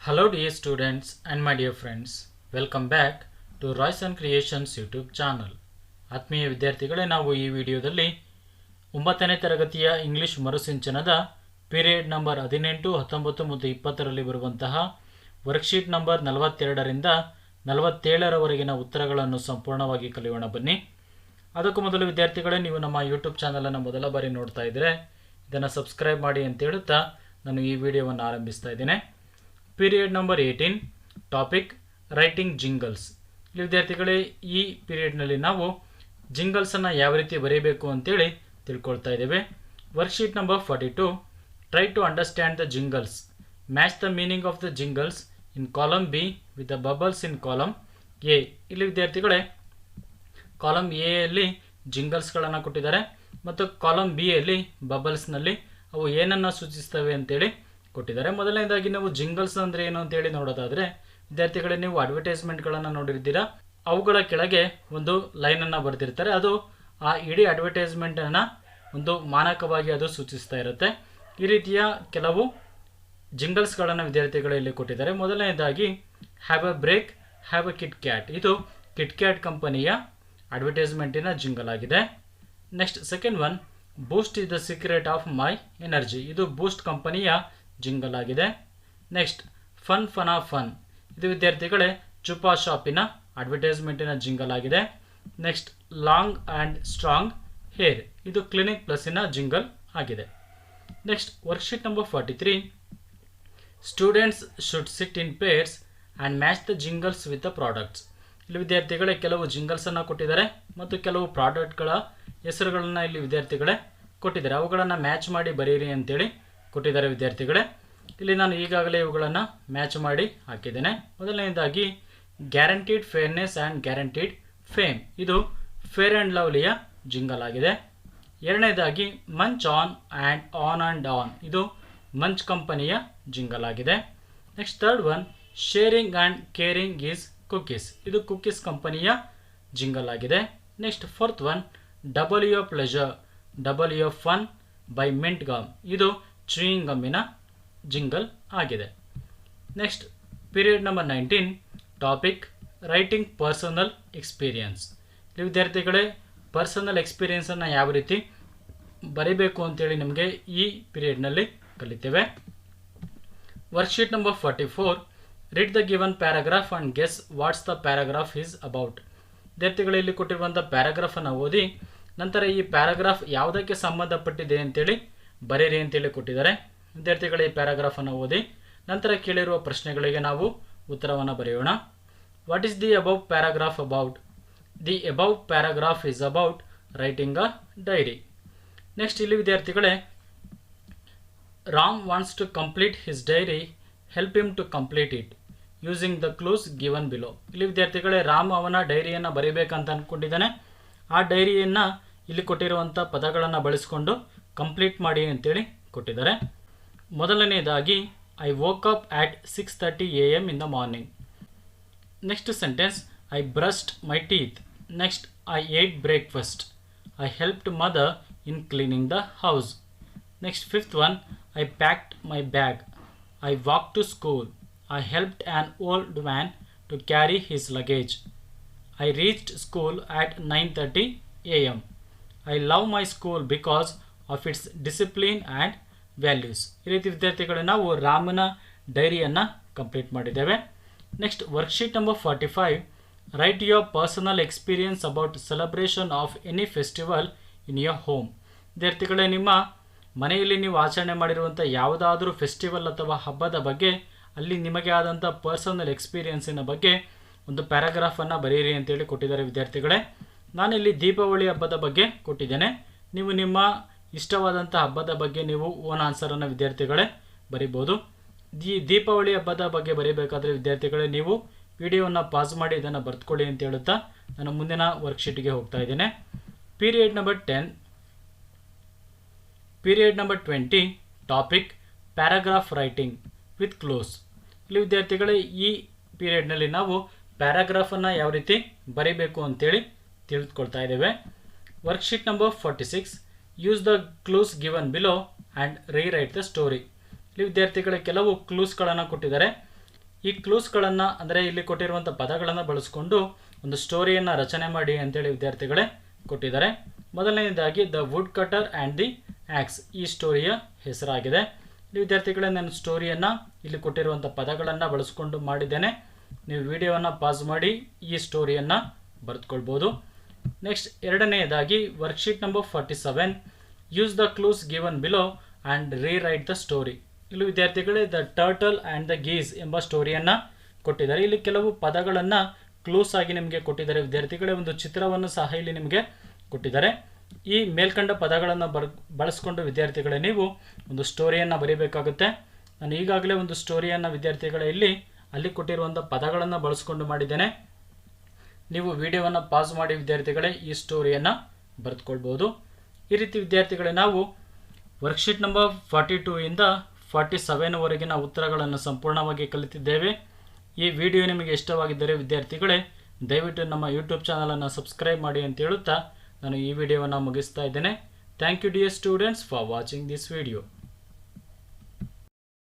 Hello dear students and my dear friends, welcome back to Royce and Creations YouTube channel. ಆತ್ಮೀಯ ವಿದ್ಯಾರ್ಥಿಗಳೇ, ನಾವು ಈ ವಿಡಿಯೋದಲ್ಲಿ 9ನೇ ತರಗತಿಯ ಇಂಗ್ಲಿಷ್ ಮರುಸಿಂಚನದ ಪೀರಿಯಡ್ ನಂಬರ್ 18, 19 ಮತ್ತು 20ರಲ್ಲಿ ಬರುವಂತಹ ವರ್ಕ್ಶೀಟ್ ನಂಬರ್ 42ರಿಂದ 47ರವರೆಗಿನ ಉತ್ತರಗಳನ್ನು ಸಂಪೂರ್ಣವಾಗಿ ಕಲಿಯೋಣ ಬನ್ನಿ. ಅದಕ್ಕೂ ಮೊದಲು ವಿದ್ಯಾರ್ಥಿಗಳೇ, ನೀವು ನಮ್ಮ ಯೂಟ್ಯೂಬ್ ಚಾನಲನ್ನು ಮೊದಲ ಬಾರಿ ನೋಡ್ತಾ ಇದ್ದರೆ ಇದನ್ನು ಸಬ್ಸ್ಕ್ರೈಬ್ ಮಾಡಿ ಅಂತ ಹೇಳುತ್ತಾ ನಾನು ಈ ವಿಡಿಯೋವನ್ನು ಆರಂಭಿಸ್ತಾ ಇದ್ದೇನೆ. Period number 18, topic writing jingles. ಇಲ್ಲಿ ವಿದ್ಯಾರ್ಥಿಗಳೇ, ಈ ಪೀರಿಯಡ್ನಲ್ಲಿ ನಾವು ಜಿಂಗಲ್ಸನ್ನು ಯಾವ ರೀತಿ ಬರೀಬೇಕು ಅಂತೇಳಿ ತಿಳ್ಕೊಳ್ತಾ ಇದ್ದೇವೆ. Worksheet number 42, try to understand the jingles, match the meaning of the jingles in column B with the bubbles in column A. ಇಲ್ಲಿ ವಿದ್ಯಾರ್ಥಿಗಳೇ, ಕಾಲಮ್ ಎ ಯಲ್ಲಿ ಜಿಂಗಲ್ಸ್ಗಳನ್ನು ಕೊಟ್ಟಿದ್ದಾರೆ ಮತ್ತು ಕಾಲಮ್ ಬಿ ಯಲ್ಲಿ ಬಬಲ್ಸ್ನಲ್ಲಿ ಅವು ಏನನ್ನು ಸೂಚಿಸ್ತವೆ ಅಂತೇಳಿ ಕೊಟ್ಟಿದ್ದಾರೆ. ಮೊದಲನೇದಾಗಿ ನಾವು ಜಿಂಗಲ್ಸ್ ಅಂದರೆ ಏನು ಅಂತೇಳಿ ನೋಡೋದಾದರೆ ವಿದ್ಯಾರ್ಥಿಗಳೇ, ನೀವು ಅಡ್ವರ್ಟೈಸ್ಮೆಂಟ್ಗಳನ್ನು ನೋಡಿರ್ತೀರಾ. ಅವುಗಳ ಕೆಳಗೆ ಒಂದು ಲೈನನ್ನು ಬರೆದಿರ್ತಾರೆ. ಅದು ಆ ಇಡೀ ಅಡ್ವರ್ಟೈಸ್ಮೆಂಟನ್ನು ಒಂದು ಮಾನಕವಾಗಿ ಅದು ಸೂಚಿಸ್ತಾ ಇರುತ್ತೆ. ಈ ರೀತಿಯ ಕೆಲವು ಜಿಂಗಲ್ಸ್ಗಳನ್ನು ವಿದ್ಯಾರ್ಥಿಗಳು ಇಲ್ಲಿ ಕೊಟ್ಟಿದ್ದಾರೆ. ಮೊದಲನೇದಾಗಿ have a break, have a KitKat. ಇದು ಕಿಟ್ ಕ್ಯಾಟ್ ಕಂಪನಿಯ ಅಡ್ವರ್ಟೈಸ್ಮೆಂಟಿನ ಜಿಂಗಲ್ ಆಗಿದೆ. Next second one, Boost is the secret of my energy. ಇದು ಬೂಸ್ಟ್ ಕಂಪನಿಯ ಜಿಂಗಲ್ ಆಗಿದೆ. Next fun fun of fun. ಇದು ವಿದ್ಯಾರ್ಥಿಗಳೇ ಚುಪಾ ಶಾಪಿನ ಅಡ್ವರ್ಟೈಸ್ಮೆಂಟಿನ ಜಿಂಗಲ್ ಆಗಿದೆ. Next long and strong hair. ಇದು ಕ್ಲಿನಿಕ್ ಪ್ಲಸ್ಸಿನ ಜಿಂಗಲ್ ಆಗಿದೆ. Next worksheet number 43, students should sit in pairs and match the jingles with the products. ಇಲ್ಲಿ ವಿದ್ಯಾರ್ಥಿಗಳೇ ಕೆಲವು ಜಿಂಗಲ್ಸನ್ನು ಕೊಟ್ಟಿದ್ದಾರೆ ಮತ್ತು ಕೆಲವು ಪ್ರಾಡಕ್ಟ್ಗಳ ಹೆಸರುಗಳನ್ನು ಇಲ್ಲಿ ವಿದ್ಯಾರ್ಥಿಗಳೇ ಕೊಟ್ಟಿದ್ದಾರೆ. ಅವುಗಳನ್ನು ಮ್ಯಾಚ್ ಮಾಡಿ ಬರೀರಿ ಅಂತೇಳಿ ಕೊಟ್ಟಿದ್ದಾರೆ ವಿದ್ಯಾರ್ಥಿಗಳೇ. ಇಲ್ಲಿ ನಾನು ಈಗಾಗಲೇ ಇವುಗಳನ್ನು ಮ್ಯಾಚ್ ಮಾಡಿ ಹಾಕಿದ್ದೇನೆ. ಮೊದಲನೇದಾಗಿ guaranteed fairness and guaranteed fame. ಇದು ಫೇರ್ ಆ್ಯಂಡ್ ಲವ್ಲಿಯ ಜಿಂಗಲ್ ಆಗಿದೆ. ಎರಡನೇದಾಗಿ ಮಂಚ್ ಆನ್ ಆ್ಯಂಡ್ ಆನ್. ಇದು ಮಂಚ್ ಕಂಪನಿಯ ಜಿಂಗಲ್ ಆಗಿದೆ. Next third one, sharing and caring is cookies. ಇದು ಕುಕ್ಕೀಸ್ ಕಂಪನಿಯ ಜಿಂಗಲ್ ಆಗಿದೆ. Next fourth one, double your pleasure, double your fun by mint gum. ಇದು ಚ್ಯೂಯಿಂಗ್ ಗಮ್ಮಿನ ಜಿಂಗಲ್ ಆಗಿದೆ. Next period number 19, topic writing personal experience. ಇಲ್ಲಿ ವಿದ್ಯಾರ್ಥಿಗಳೇ personal ಎಕ್ಸ್ಪೀರಿಯನ್ಸನ್ನು ಯಾವ ರೀತಿ ಬರೀಬೇಕು ಅಂತೇಳಿ ನಿಮಗೆ ಈ ಪೀರಿಯಡ್ನಲ್ಲಿ ಕಲಿತೇವೆ. Worksheet number 44, read the given paragraph and guess what's the paragraph is about. ವಿದ್ಯಾರ್ಥಿಗಳಲ್ಲಿ ಕೊಟ್ಟಿರುವಂಥ ಪ್ಯಾರಾಗ್ರಾಫನ್ನು ಓದಿ ನಂತರ ಈ ಪ್ಯಾರಾಗ್ರಾಫ್ ಯಾವುದಕ್ಕೆ ಸಂಬಂಧಪಟ್ಟಿದೆ ಅಂತೇಳಿ ಬರೀರಿ ಅಂತೇಳಿ ಕೊಟ್ಟಿದ್ದಾರೆ. ವಿದ್ಯಾರ್ಥಿಗಳ ಈ ಪ್ಯಾರಾಗ್ರಾಫನ್ನು ಓದಿ ನಂತರ ಕೇಳಿರುವ ಪ್ರಶ್ನೆಗಳಿಗೆ ನಾವು ಉತ್ತರವನ್ನು ಬರೆಯೋಣ. What is the above paragraph about? The above paragraph is about writing a diary. Next ಇಲ್ಲಿ ವಿದ್ಯಾರ್ಥಿಗಳೇ, Ram wants to complete his diary, help him to complete it using the clues given below. ಇಲ್ಲಿ ವಿದ್ಯಾರ್ಥಿಗಳೇ ರಾಮ್ ಅವನ ಡೈರಿಯನ್ನು ಬರೀಬೇಕಂತ ಅಂದ್ಕೊಂಡಿದ್ದಾನೆ. ಆ ಡೈರಿಯನ್ನು ಇಲ್ಲಿ ಕೊಟ್ಟಿರುವಂಥ ಪದಗಳನ್ನು ಬಳಸಿಕೊಂಡು ಕಂಪ್ಲೀಟ್ ಮಾಡಿ ಅಂತೇಳಿ ಕೊಟ್ಟಿದ್ದಾರೆ. ಮೊದಲನೇದಾಗಿ I woke up at 6:30 AM in the morning. Next sentence, I brushed my teeth. Next I ate breakfast. I helped mother in cleaning the house. Next fifth one, I packed my bag. I walk to school. I helped an old man to carry his luggage. I reached school at 9:30 AM. I love my school because of its discipline and values. ಈ ರೀತಿ ವಿದ್ಯಾರ್ಥಿಗಳು ನಾವು ರಾಮನ ಡೈರಿಯನ್ನು complete ಮಾಡಿದ್ದೇವೆ. Next worksheet number 45, write your personal experience about celebration of any festival in your home. ವಿದ್ಯಾರ್ಥಿಗಳೇ ನಿಮ್ಮ ಮನೆಯಲ್ಲಿ ನೀವು ಆಚರಣೆ ಮಾಡಿರುವಂಥ ಯಾವುದಾದ್ರೂ ಫೆಸ್ಟಿವಲ್ ಅಥವಾ ಹಬ್ಬದ ಬಗ್ಗೆ, ಅಲ್ಲಿ ನಿಮಗೆ ಆದಂಥ ಪರ್ಸನಲ್ ಎಕ್ಸ್ಪೀರಿಯನ್ಸಿನ ಬಗ್ಗೆ ಒಂದು ಪ್ಯಾರಾಗ್ರಾಫನ್ನು ಬರೆಯಿರಿ ಅಂತೇಳಿ ಕೊಟ್ಟಿದ್ದಾರೆ ವಿದ್ಯಾರ್ಥಿಗಳೇ. ನಾನಿಲ್ಲಿ ದೀಪಾವಳಿ ಹಬ್ಬದ ಬಗ್ಗೆ ಕೊಟ್ಟಿದ್ದೇನೆ. ನೀವು ನಿಮ್ಮ ಇಷ್ಟವಾದಂಥ ಹಬ್ಬದ ಬಗ್ಗೆ ನೀವು ಓನ್ ಆನ್ಸರನ್ನು ವಿದ್ಯಾರ್ಥಿಗಳೇ ಬರಿಬೋದು. ದೀಪಾವಳಿ ಹಬ್ಬದ ಬಗ್ಗೆ ಬರೀಬೇಕಾದ್ರೆ ವಿದ್ಯಾರ್ಥಿಗಳೇ ನೀವು ವಿಡಿಯೋವನ್ನು ಪಾಸ್ ಮಾಡಿ ಇದನ್ನು ಬರೆದುಕೊಳ್ಳಿ ಅಂತ ಹೇಳುತ್ತಾ ನಾನು ಮುಂದಿನ ವರ್ಕ್ಶೀಟ್ಗೆ ಹೋಗ್ತಾ ಇದ್ದೇನೆ. Period number 20, topic paragraph writing with close. ಇಲ್ಲಿ ವಿದ್ಯಾರ್ಥಿಗಳೇ ಈ ಪೀರಿಯಡ್ನಲ್ಲಿ ನಾವು ಪ್ಯಾರಾಗ್ರಾಫನ್ನು ಯಾವ ರೀತಿ ಬರೀಬೇಕು ಅಂತೇಳಿ ತಿಳಿದುಕೊಳ್ತಾ ಇದ್ದೇವೆ. Worksheet number 46, use the clues given below and rewrite the story. ಇಲ್ಲಿ ವಿದ್ಯಾರ್ಥಿಗಳಿಗೆ ಕೆಲವು ಕ್ಲೂಸ್ಗಳನ್ನು ಕೊಟ್ಟಿದ್ದಾರೆ. ಈ ಕ್ಲೂಸ್ಗಳನ್ನು ಅಂದರೆ ಇಲ್ಲಿ ಕೊಟ್ಟಿರುವಂಥ ಪದಗಳನ್ನು ಬಳಸಿಕೊಂಡು ಒಂದು ಸ್ಟೋರಿಯನ್ನು ರಚನೆ ಮಾಡಿ ಅಂತೇಳಿ ವಿದ್ಯಾರ್ಥಿಗಳೇ ಕೊಟ್ಟಿದ್ದಾರೆ. ಮೊದಲನೇದಾಗಿ the woodcutter and the axe ಈ ಸ್ಟೋರಿಯ ಹೆಸರಾಗಿದೆ. ವಿದ್ಯಾರ್ಥಿಗಳೇ ನಾನು ಸ್ಟೋರಿಯನ್ನು ಇಲ್ಲಿ ಕೊಟ್ಟಿರುವಂಥ ಪದಗಳನ್ನು ಬಳಸ್ಕೊಂಡು ಮಾಡಿದ್ದೇನೆ. ನೀವು ವಿಡಿಯೋವನ್ನು ಪಾಸ್ ಮಾಡಿ ಈ ಸ್ಟೋರಿಯನ್ನು ಬರೆದುಕೊಳ್ಬೋದು. ನೆಕ್ಸ್ಟ್ ಎರಡನೆಯದಾಗಿ worksheet number 47 use the clues given below and rewrite the story. ಇಲ್ಲಿ ವಿದ್ಯಾರ್ಥಿಗಳೇ ದ ಟರ್ಟಲ್ ಆ್ಯಂಡ್ ದ ಗೀಸ್ ಎಂಬ ಸ್ಟೋರಿಯನ್ನು ಕೊಟ್ಟಿದ್ದಾರೆ. ಇಲ್ಲಿ ಕೆಲವು ಪದಗಳನ್ನು ಕ್ಲೂಸ್ ಆಗಿ ನಿಮಗೆ ಕೊಟ್ಟಿದ್ದಾರೆ ವಿದ್ಯಾರ್ಥಿಗಳೇ. ಒಂದು ಚಿತ್ರವನ್ನು ಸಹ ಇಲ್ಲಿ ನಿಮಗೆ ಕೊಟ್ಟಿದ್ದಾರೆ. ಈ ಮೇಲ್ಕಂಡ ಪದಗಳನ್ನು ಬಳಸ್ಕೊಂಡು ವಿದ್ಯಾರ್ಥಿಗಳೇ ನೀವು ಒಂದು ಸ್ಟೋರಿಯನ್ನು ಬರೀಬೇಕಾಗುತ್ತೆ. ನಾನು ಈಗಾಗಲೇ ಒಂದು ಸ್ಟೋರಿಯನ್ನು ವಿದ್ಯಾರ್ಥಿಗಳೇ ಅಲ್ಲಿ ಕೊಟ್ಟಿರುವಂಥ ಪದಗಳನ್ನು ಬಳಸ್ಕೊಂಡು ಮಾಡಿದ್ದೇನೆ. ನೀವು ವಿಡಿಯೋವನ್ನು ಪಾಸ್ ಮಾಡಿ ವಿದ್ಯಾರ್ಥಿಗಳೇ ಈ ಸ್ಟೋರಿಯನ್ನು ಬರೆದುಕೊಳ್ಬೋದು. ಈ ರೀತಿ ವಿದ್ಯಾರ್ಥಿಗಳೇ ನಾವು ವರ್ಕ್ಶೀಟ್ ನಂಬರ್ 42 ಇಂದ 47ವರೆಗಿನ ಉತ್ತರಗಳನ್ನು ಸಂಪೂರ್ಣವಾಗಿ ಕಲಿತಿದ್ದೇವೆ. ಈ ವಿಡಿಯೋ ನಿಮಗೆ ಇಷ್ಟವಾಗಿದ್ದರೆ ವಿದ್ಯಾರ್ಥಿಗಳೇ ದಯವಿಟ್ಟು ನಮ್ಮ ಯೂಟ್ಯೂಬ್ ಚಾನಲನ್ನು ಸಬ್ಸ್ಕ್ರೈಬ್ ಮಾಡಿ ಅಂತ ಹೇಳುತ್ತಾ ನಾನು ಈ ವಿಡಿಯೋವನ್ನು ಮುಗಿಸ್ತಾ ಇದ್ದೇನೆ. Thank you dear students for watching this video.